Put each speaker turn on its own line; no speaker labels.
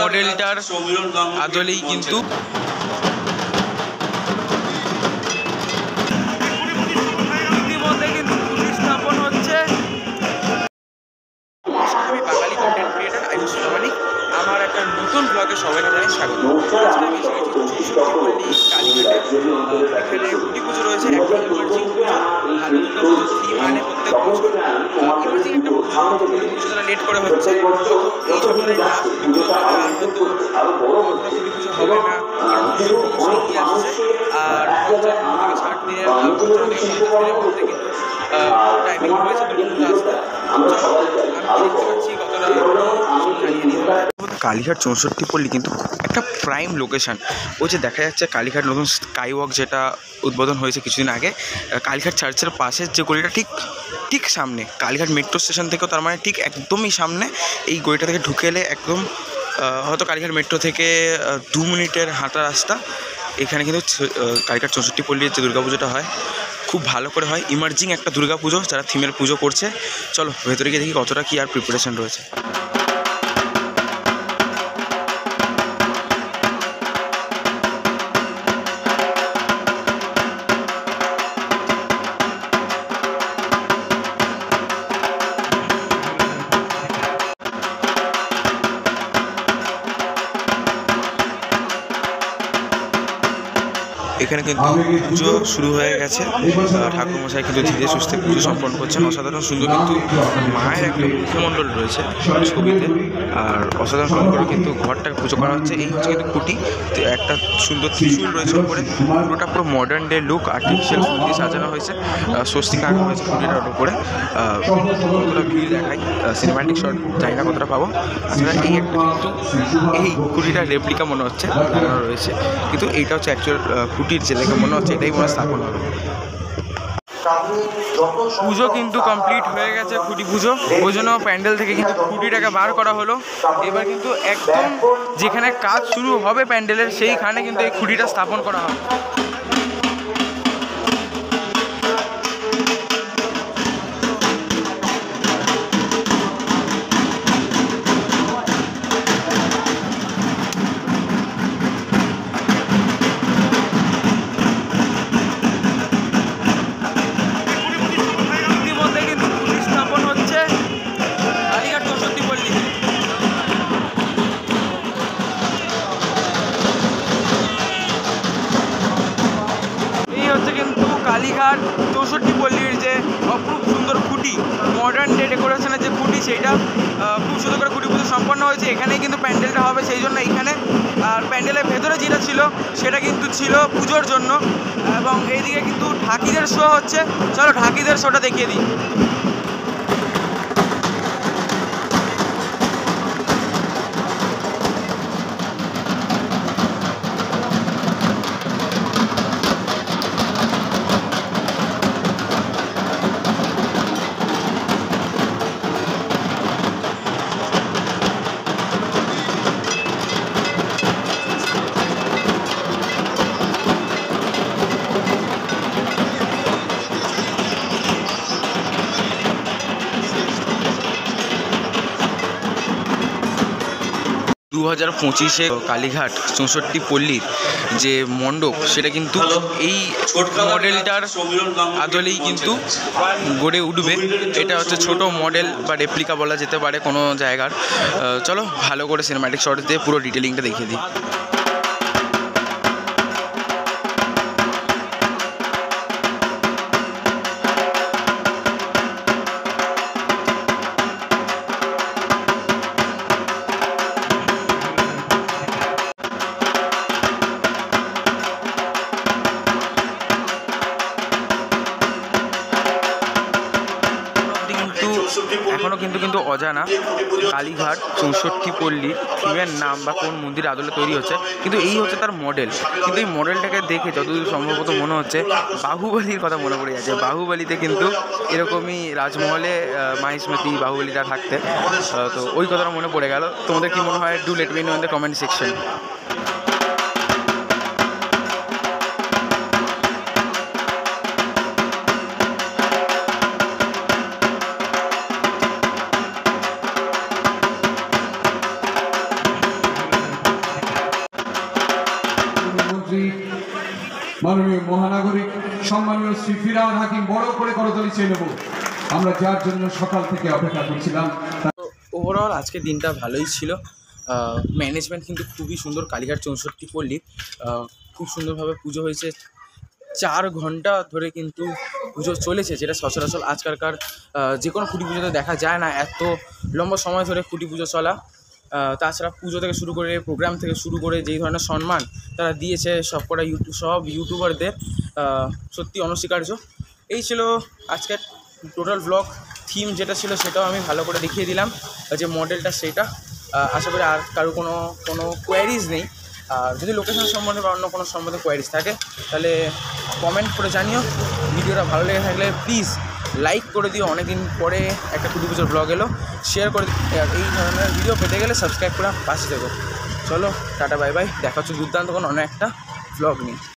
মডেলটার আদলেই কিন্তু ইতিমধ্যে কিন্তু খুঁটি স্থাপন হচ্ছে। আমি বাঙালি কন্টেন্ট ক্রিয়েটার আয়ুষ প্রামাণিক। আমার একটা নতুন ব্লগে সবাইকে জানাই স্বাগত। আজকে আমি এসে গেছি চৌষট্টিপল্লী কালীঘাটে। এখানে খুঁটি পুজো রয়েছে, একটা ইমার্জিং পুজো। ভালো দুর্গা পুজো থিম আনে প্রত্যেক বছর। ইমার্জিং একটা পুজো, পুজো যারা লেট করে হচ্ছে, হয়তো এই সপ্তাহে লাস্ট পুজো হবে, আর হয়তো খুঁটি পুজো হবে না, এরকম সময়ই আসছে। আর 50 থেকে 60 দিনের 50 থেকে 50 দিনের মধ্যে কিন্তু টাইমিং রয়েছে দুর্গা পুজো আসতে। আমি দেখতে পাচ্ছি কতটা জানিয়ে দিই। কালীঘাট চৌষট্টিপল্লী কিন্তু একটা প্রাইম লোকেশান। ওই যে দেখা যাচ্ছে কালীঘাট নতুন স্কাই ওয়াক যেটা উদ্বোধন হয়েছে কিছুদিন আগে, কালীঘাট চার্চের পাশের যে গলিটা ঠিক সামনে, কালীঘাট মেট্রো স্টেশন থেকেও তার মানে ঠিক একদমই সামনে। এই গলিটা থেকে ঢুকে এলে একদম হয়তো কালীঘাট মেট্রো থেকে 2 মিনিটের হাঁটা রাস্তা। এখানে কিন্তু কালীঘাট চৌষট্টিপল্লীর যে দুর্গাপুজোটা হয় খুব ভালো করে হয়। ইমার্জিং একটা দুর্গাপুজো, যারা থিমের পুজো করছে। চলো ভেতরে গিয়ে দেখি কতটা কী আর প্রিপারেশন রয়েছে। এখানে কিন্তু পুজো শুরু হয়ে গেছে। ঠাকুরমশাই কিন্তু ধীরে সুস্থে পুজো সম্পন্ন করছেন। অসাধারণ সুন্দর কিন্তু মায়ের একটা মুখমণ্ডল রয়েছে ছবিতে, আর অসাধারণ সুন্দর করে কিন্তু ঘরটাকে পুজো করা হচ্ছে। এই হচ্ছে কিন্তু খুঁটি, একটা সুন্দর ত্রিশূল রয়েছে উপরে। পুরোটা পুরো মডার্ন ডে লুক, আর্টিফিশিয়াল ফুল দিয়ে সাজানো হয়েছে, স্বস্তিক আঁকা হয়েছে খুঁটিটার উপরে। কতটা ভিড় দেখাই, সিনেম্যাটিক শট জানি না কতটা পাবো। এই একটা কিন্তু এই খুঁটিটার রেপ্লিকা মনে হচ্ছে লাগানো রয়েছে, কিন্তু এইটা হচ্ছে অ্যাকচুয়াল খুঁটির যে দেখে মনে হচ্ছে এটাই মনে স্থাপন হবে। পুজো কিন্তু কমপ্লিট হয়ে গেছে, খুঁটি পুজো। ওই জন্য প্যান্ডেল থেকে কিন্তু খুঁটিটাকে বার করা হলো। এবার কিন্তু একদম যেখানে কাজ শুরু হবে প্যান্ডেলের সেইখানে কিন্তু এই খুঁটিটা স্থাপন করা হবে। কালীঘাট চৌষট্টিপল্লীর যে অপরূপ সুন্দর খুঁটি, মডার্ন ডে ডেকোরেশনের যে খুঁটি, সেইটা খুব সুন্দর করে খুঁটি পুজো সম্পন্ন হয়েছে। এখানেই কিন্তু প্যান্ডেলটা হবে, সেই জন্য এইখানে। আর প্যান্ডেলের ভেতরে যেটা ছিল সেটা কিন্তু ছিল পুজোর জন্য। এবং এইদিকে কিন্তু ঢাকিদের শো হচ্ছে। চলো ঢাকিদের শোটা দেখিয়ে দিই। দু 2025-এ কালীঘাট চৌষট্টিপল্লীর যে মণ্ডপ, সেটা কিন্তু এই মডেলটার আদলেই কিন্তু গড়ে উঠবে। এটা হচ্ছে ছোট মডেল বা রেপ্লিকা বলা যেতে পারে কোনো জায়গার। চলো ভালো করে সিনেম্যাটিক শট দিয়ে পুরো ডিটেলিংটা দেখিয়ে দিই। এখনও কিন্তু অজানা কালীঘাট চৌষট্টিপল্লীর থিমের নাম বা কোন মন্দির আদলে তৈরি হচ্ছে, কিন্তু এই হচ্ছে তার মডেল। কিন্তু এই মডেলটাকে দেখে যতদূর সম্ভবত মনে হচ্ছে বাহুবলীর কথা মনে পড়ে যাচ্ছে। বাহুবলীতে কিন্তু এরকমই রাজমহলে মাহিষ্মতি বাহুবলীটা থাকতে, তো ওই কথাটা মনে পড়ে গেল। তোমাদের কি মনে হয়? Do let me no in the comment section.
সভানেত্রী মাননীয় মহানাগরিক সম্মানীয় শ্রী ফিরহাদ হাকিম বড় করে করতালি চেয়ে নেব আমরা, যার জন্য সকাল থেকে অপেক্ষা করছিলাম।
ওভারঅল আজকের দিনটা ভালোই ছিল। ম্যানেজমেন্ট কিন্তু খুবই সুন্দর। কালীঘাট 64 পল্লী খুব সুন্দরভাবে পুজো হয়েছে। 4 ঘন্টা ধরে কিন্তু পুজো চলেছে, যেটা সচরাচর আজকালকার যে কোনো খুঁটি পুজোতে দেখা যায় না, এত লম্বা সময় ধরে খুঁটি পুজো চলা। তাছাড়া পুজো থেকে শুরু করে প্রোগ্রাম থেকে শুরু করে যেই ধরনের সম্মান তারা দিয়েছে সবকটা ইউটিউবারদের, সত্যি অনস্বীকার্য। এই ছিল আজকের টোটাল ব্লগ। থিম যেটা ছিল সেটাও আমি ভালো করে দেখিয়ে দিলাম, যে মডেলটা সেটা। আশা করি আর কারো কোনো কোয়ারিজ নেই। আর যদি লোকেশন সম্বন্ধে বা অন্য কোনো সম্বন্ধে কোয়ারিজ থাকে তাহলে কমেন্ট করে জানিও। ভিডিওটা ভালো লেগে থাকলে প্লিজ লাইক করে দিও। অনেকদিন পরে একটা খুঁটি পুজোর ব্লগ এলো, শেয়ার করে এই ধরনের ভিডিও পেতে গেলে সাবস্ক্রাইব করে পাশে দেবো। চলো টাটা বাই বাই, দেখা হচ্ছে দুর্দান্ত কোনো অন্য একটা ব্লগ নিয়ে।